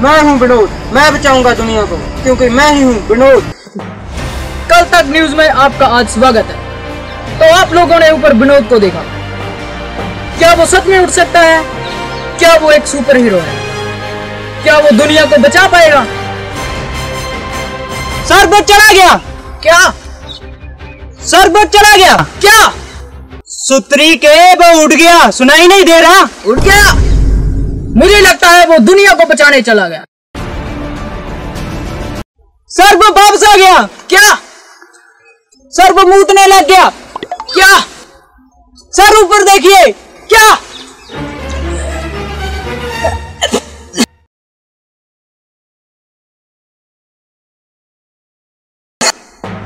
मैं हूँ विनोद, मैं बचाऊंगा दुनिया को, क्योंकि मैं ही हूँ विनोद। कल तक न्यूज में आपका आज स्वागत है। तो आप लोगों ने ऊपर विनोद को देखा, क्या वो सच में उठ सकता है? क्या वो एक सुपर हीरो है? क्या वो दुनिया को बचा पाएगा? सर वो चला गया। क्या सर वो चला गया। क्या सुतरी के वो उड़ गया, सुनाई नहीं दे रहा? उड़ गया? मुझे लगता है वो दुनिया को बचाने चला गया। सर वो वापस आ गया। क्या सर वो मूतने लग गया। क्या सर ऊपर देखिए। क्या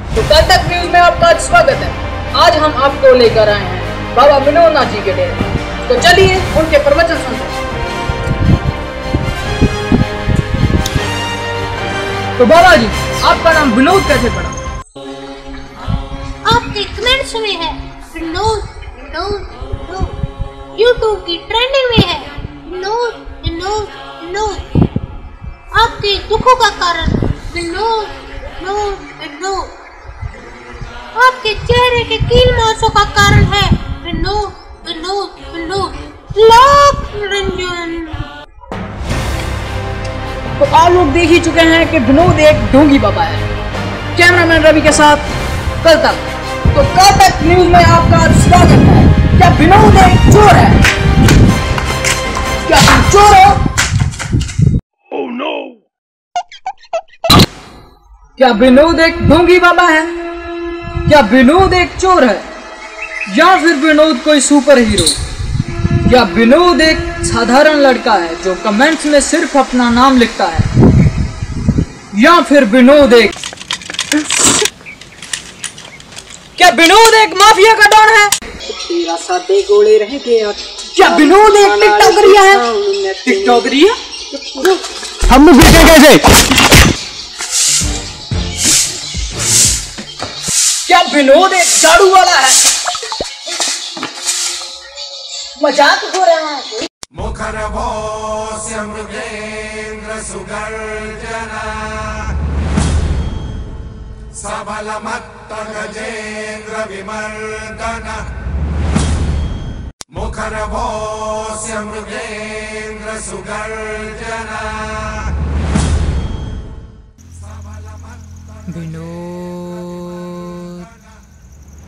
तो कल तक न्यूज में आपका स्वागत है। आज हम आपको लेकर आए हैं बाबा विनोद नाथ जी के डेरे। तो चलिए उनके प्रवचन सुनते हैं। तो बाबा जी, आपका नाम विनोद कैसे पड़ा? आपके कमेंट्स में है विनोद विनोद विनोद, यूट्यूब की ट्रेंडिंग में है विनोद विनोद विनोद, आपके दुखों का कारण विनोद विनोद विनोद, आपके चेहरे के कील मांसों का कारण है विनोद विनोद विनोद, लोक रंजन। तो आप लोग देख ही चुके हैं कि विनोद एक ढोंगी बाबा है। कैमरामैन रवि के साथ कल तक। तो कल तक न्यूज में आपका स्वागत है। क्या विनोद एक चोर है? क्या तुम चोर हो? Oh, no. क्या विनोद एक ढोंगी बाबा है? क्या विनोद एक चोर है? या फिर विनोद कोई सुपर हीरो? क्या विनोद एक साधारण लड़का है जो कमेंट्स में सिर्फ अपना नाम लिखता है? या फिर विनोद एक क्या विनोद एक माफिया का डॉन है? तेरा साथे गोले रह गया। क्या विनोद एक टिकटॉकरिया है? टिकटॉकरिया? हम देखें कैसे? क्या विनोद एक झाड़ू वाला है? मजाक हो रहा है। मुखरभोस्य मृगेन्द्र सुगर्जना सबलमत्त गजेन्द्र विमर्दन, मुखरभोस्य मृगेन्द्र सुगर्जना। विनोद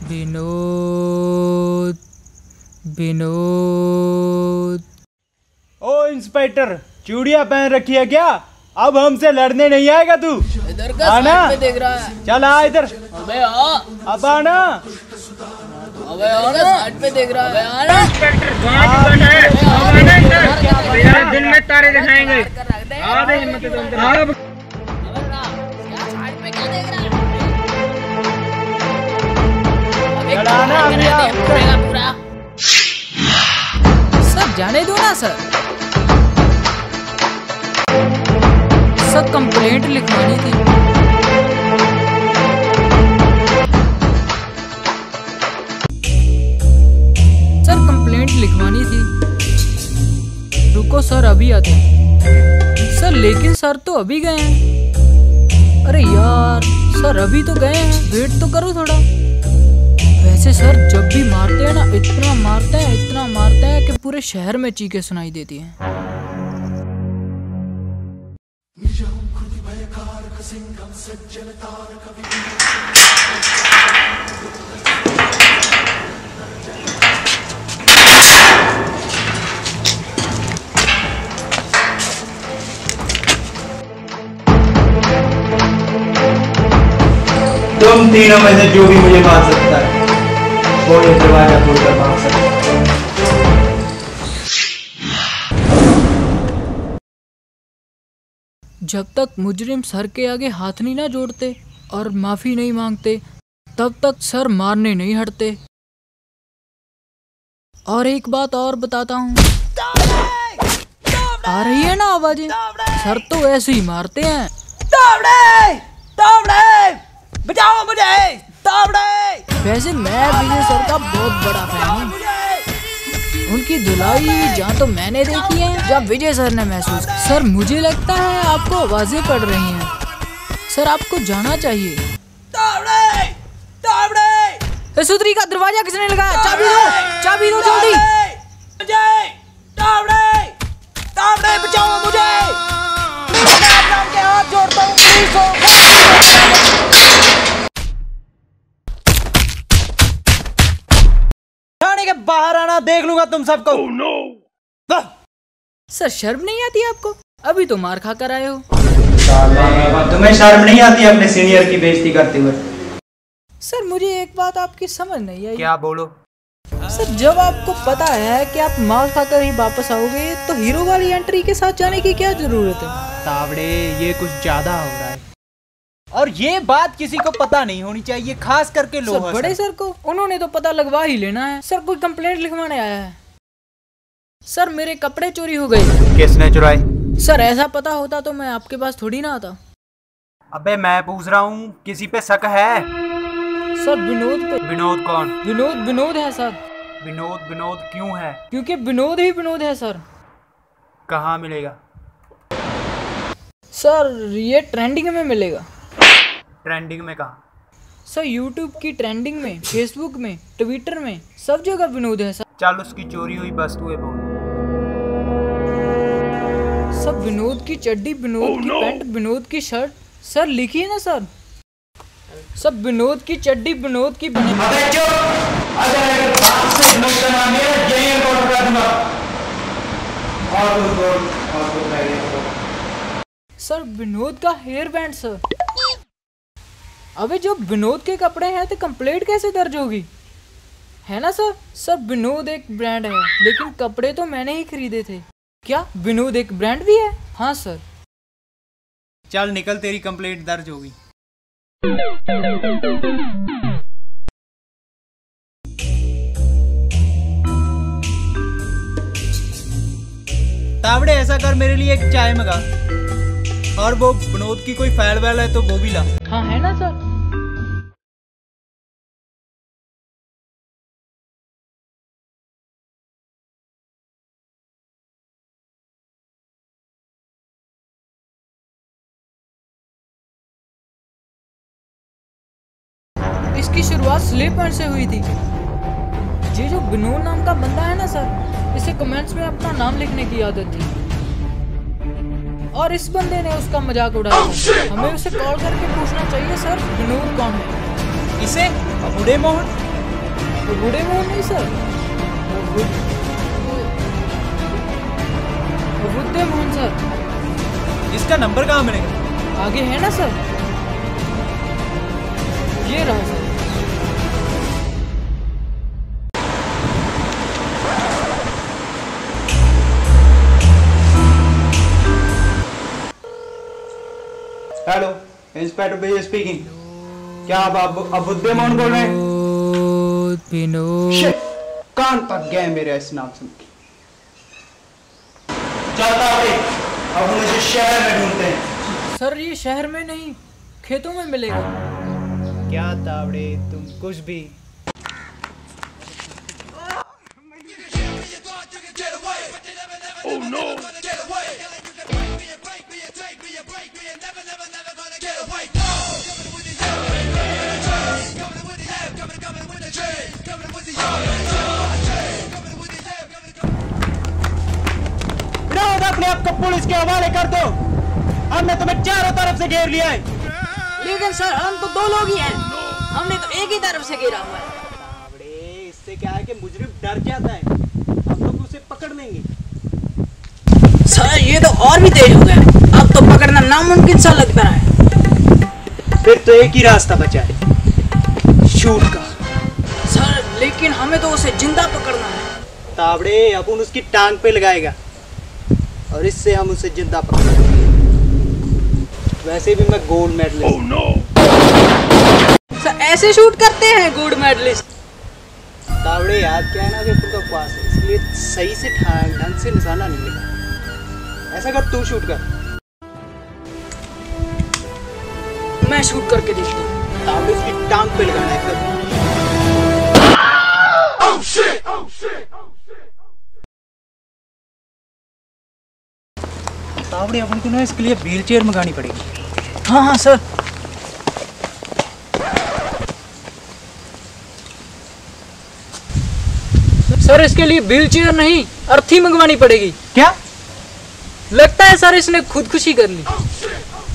विनोद विनोद। ओ इंस्पेक्टर, चूड़ियां पहन रखी है क्या? अब हमसे लड़ने नहीं आएगा तू? इधर का आना, साइड पे देख रहा है। चल आ इधर। अबे आ, अब आना। अबे आना, साइड पे देख रहा है। अबे आना। इंस्पेक्टर दिन में तारे दिखाएंगे। आधे हिम्मत तो अंदर। सर जाने दो ना सर। सर कंप्लेंट लिखवानी थी। सर कंप्लेंट लिखवानी थी। रुको सर अभी आते हैं। सर लेकिन सर तो अभी गए हैं। अरे यार सर अभी तो गए हैं, वेट तो करो थोड़ा। वैसे सर जब भी मारते हैं ना, इतना मारते हैं कि पूरे शहर में चीखें सुनाई देती हैं। तुम तीनों में से जो भी मुझे मार सकता है वो ये दरवाजा खोलकर मार सकता है। जब तक मुजरिम सर के आगे हाथ नहीं ना जोड़ते और माफी नहीं मांगते, तब तक सर मारने नहीं हटते। और एक बात और बताता हूँ, आ रही है ना आवाजें? सर तो ऐसे ही मारते हैं। बचाओ मुझे। वैसे मैं विजय सर का बहुत बड़ा फैन हूँ। उनकी धुलाई जहाँ तो मैंने देखी है, जहाँ विजय सर ने महसूस। सर मुझे लगता है आपको आवाजें पड़ रही हैं। सर आपको जाना चाहिए। तावड़े! तावड़े! सुतरी का दरवाजा किसने लगाया? चाबी दो जल्दी। मुझे! तावड़े! तावड़े बचाओ मुझे! मैं आपके हाथ जोड़ता हूँ, प्लीज हो। थाने के बाहर आना, देख लूंगा तुम सबको। Oh, no! सर शर्म नहीं आती आपको? अभी तो मार खा कर आए हो। तुम्हें शर्म नहीं आती अपने सीनियर की बेइज्जती करते हुए? सर मुझे एक बात आपकी समझ नहीं आई। क्या? बोलो। सर जब आपको पता है कि आप मार खाकर ही वापस आओगे तो हीरो वाली एंट्री के साथ जाने की क्या जरूरत है? तावड़े, ये कुछ ज्यादा हो रहा है और ये बात किसी को पता नहीं होनी चाहिए, खास करके लोग। सर बड़े सर को उन्होंने तो पता लगवा ही लेना है। सर कोई कंप्लेंट लिखवाने आया है। सर मेरे कपड़े चोरी हो गए। किसने चुराए? सर ऐसा पता होता तो मैं आपके पास थोड़ी ना आता। अबे मैं पूछ रहा हूँ, किसी पे शक है? सर विनोद पे। विनोद कौन? विनोद है सर। विनोद क्यों है? क्योंकि विनोद ही विनोद है सर। कहाँ मिलेगा? सर ये ट्रेंडिंग में मिलेगा। ट्रेंडिंग में कहाँ? सर यूट्यूब की ट्रेंडिंग में, फेसबुक में, ट्विटर में, सब जगह विनोद है सर। चल उसकी चोरी हुई वस्तुएं बोल। सब विनोद की चड्डी, विनोद की पैंट, विनोद की शर्ट। सर लिखिए ना सर। सब विनोद की चड्डी, विनोद की बनी। सर विनोद का हेयर बैंड सर। अबे जो विनोद के कपड़े हैं तो कंप्लेंट कैसे दर्ज होगी? है ना सर? सर विनोद एक ब्रांड है लेकिन कपड़े तो मैंने ही खरीदे थे। क्या विनोद एक ब्रांड भी है? हाँ सर। चल निकल, तेरी कंप्लेंट दर्ज होगी। तावड़े ऐसा कर, मेरे लिए एक चाय मंगा और वो विनोद की कोई फाइल वाल है तो वो भी ला। हाँ है ना सर। इसकी शुरुआत स्लिप पैंट से हुई थी। ये जो विनोद नाम का बंदा है ना सर, इसे कमेंट्स में अपना नाम लिखने की आदत थी और इस बंदे ने उसका मजाक उड़ाया। हमें उसे कॉल करके पूछना चाहिए सर विनोद कौन है। इसे? बूढ़े मोहन? बूढ़े मोहन नहीं सर, बुद्धे मोहन सर। इसका नंबर कहाँ मिलेगा? आगे है ना सर, ये रहा सर। हेलो, इंस्पेक्टर विजय स्पीकिंग। क्या आप बुद्धे मोहन बोल रहे हैं? विनोद कान पक गए मेरे इस नाम सुन के। चलता है, अब मुझे शहर में ढूंढते हैं। सर ये शहर में नहीं, खेतों में मिलेगा। क्या तावड़े, तुम कुछ भी। अपने आप को पुलिस के हवाले कर दो, हमने तुम्हें चारों तरफ से घेर लिया है। लेकिन सर हम तो दो लोग ही हैं, हमने तो एक ही तरफ से घेरा हुआ है। अरे इससे क्या है कि मुजरिम डर जाता है, हम लोग उसे पकड़ लेंगे। सर ये तो और भी तेज हो गया, अब तो पकड़ना नामुमकिन सा लगता है। फिर तो एक ही रास्ता बचा है, शूट का। सर लेकिन हमें तो उसे जिंदा पकड़ना है। तावड़े अपन उसकी टांग पे लगाएगा और इससे हम उसे जिंदा पकड़ेंगे। वैसे भी मैं gold medalist. Oh, no! Sir ऐसे शूट करते हैं गोल्ड मेडलिस्ट? तावड़े याद क्या है ना कि खुद का पास है, इसलिए सही से ढंग से निशाना नहीं लगा। ऐसा कर, तू शूट कर। मैं शूट करके देखता हूँ। तावड़े उसकी टांग पे लगाना है। Oh shit! Oh shit! Oh shit! Tawde अपन को ना इसके लिए व्हील चेयर मंगानी पड़ेगी। हाँ हाँ सर। सर इसके लिए व्हील चेयर नहीं अर्थी मंगवानी पड़ेगी। क्या? लगता है सर इसने खुदकुशी कर ली।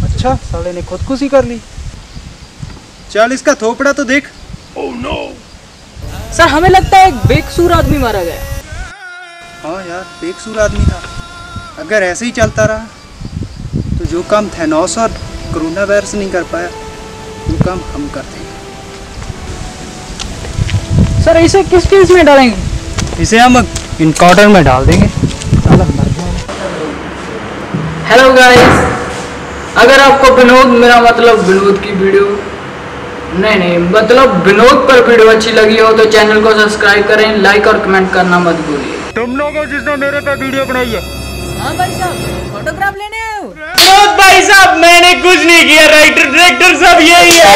अच्छा, साले ने खुदकुशी कर ली। चल इसका थोपड़ा तो देख। सर हमें लगता है एक बेकसूर आदमी मारा गया। हाँ यार, बेकसूर आदमी था। अगर ऐसे ही चलता रहा तो जो काम थैनोस और कोरोना वायरस नहीं कर पाया वो काम हम कर देंगे। सर इसे किस केस में डालेंगे? इसे हम इनकाउंटर में डाल देंगे। हेलो गाइस, अगर आपको विनोद, मेरा मतलब विनोद की वीडियो नहीं मतलब विनोद पर वीडियो अच्छी लगी हो तो चैनल को सब्सक्राइब करें, लाइक और कमेंट करना मत भूलिए। तुम लोगों जिसने मेरे पे वीडियो बनाई है। हाँ भाई साहब, फोटोग्राफ लेने आए हो? विनोद भाई साहब, मैंने कुछ नहीं किया, राइटर डायरेक्टर सब यही है।